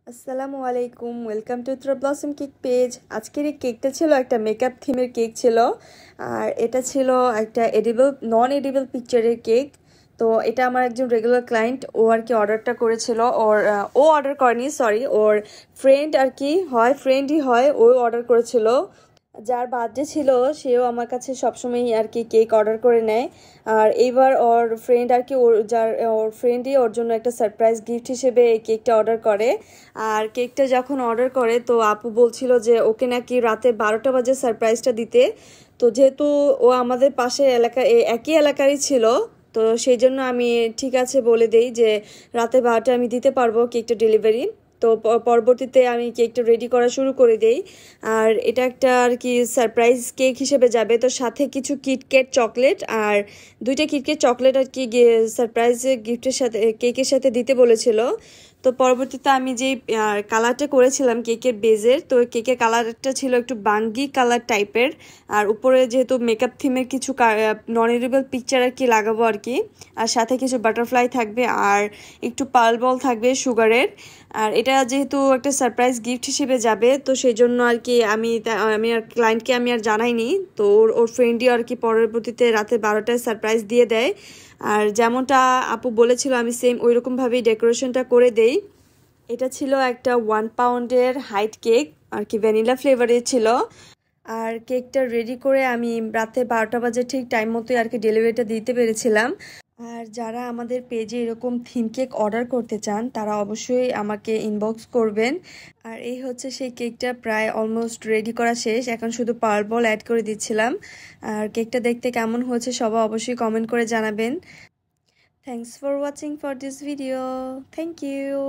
আসসালামু আলাইকুম, welcome to the blossom cake page. আজকের এই কেকটা ছিল একটা মেকআপ থিমের কেক ছিল। আর এটা ছিল একটা নন এডিবল পিকচারের কেক। তো এটা আমার একজন রেগুলার ক্লায়েন্ট, ও আর কি অর্ডারটা করেছিল। ও অর্ডার করেনি, সরি, ওর ফ্রেন্ড আর কি ফ্রেন্ডই হয়, ও অর্ডার করেছিল। যার বার্থডে ছিল সেও আমার কাছে সবসময় আর কি কেক অর্ডার করে নেয়। আর এইবার ওর ফ্রেন্ড আর কি ওর ফ্রেন্ডই ওর জন্য একটা সারপ্রাইজ গিফট হিসেবে এই কেকটা অর্ডার করে। আর কেকটা যখন অর্ডার করে তো আপু বলছিল যে ওকে নাকি রাতে 12টা বাজে সারপ্রাইজটা দিতে। তো যেহেতু ও আমাদের পাশের একই এলাকারই ছিল, তো সেই জন্য আমি ঠিক আছে বলে দেই যে রাতে 12টা আমি দিতে পারবো কেকটা ডেলিভারি। তো পরবর্তীতে আমি কেকটা রেডি করা শুরু করে দেই। আর এটা একটা আর কি সারপ্রাইজ কেক হিসেবে যাবে, তো সাথে কিছু কিটক্যাট চকলেট আর দুইটা কিটক্যাট চকলেট আর কি সারপ্রাইজ গিফটের সাথে কেকের সাথে দিতে বলেছিল। তো পরবর্তীতে আমি যেই কালারটা করেছিলাম কেকের বেজের, তো কেকের কালারটা ছিল একটু বাঙ্গি কালার টাইপের। আর উপরে যেহেতু মেকআপ থিমের কিছু নন এডিবল পিকচার আর কি লাগাবো আর কি। আর সাথে কিছু বাটারফ্লাই থাকবে আর একটু পার্ল বল থাকবে সুগারের। আর এটা যেহেতু একটা সারপ্রাইজ গিফট হিসেবে যাবে, তো সেই জন্য আর কি আমি আর ক্লায়েন্টকে আমি আর জানাইনি। তো ওর ফ্রেন্ডই আর কি পরবর্তীতে রাতে 12টায় সারপ্রাইজ দিয়ে দেয়। আর যেমনটা আপু বলেছিল আমি সেম ওইরকমভাবেই ডেকোরেশনটা করে দেই। এটা ছিল একটা 1 পাউন্ডের হাইট কেক আর কি, ভ্যানিলা ফ্লেভারের ছিল। আর কেকটা রেডি করে আমি রাতে 12টা বাজে ঠিক টাইম মতোই আর কি ডেলিভারিটা দিতে পেরেছিলাম। আর যারা আমাদের পেজে এরকম থিম কেক অর্ডার করতে চান তারা অবশ্যই আমাকে ইনবক্স করবেন। আর এই হচ্ছে সেই কেকটা, প্রায় অলমোস্ট রেডি করা শেষ, এখন শুধু পার্ল বল অ্যাড করে দিচ্ছিলাম। আর কেকটা দেখতে কেমন হয়েছে সবাই অবশ্যই কমেন্ট করে জানাবেন। Thanks for watching for this video. Thank you.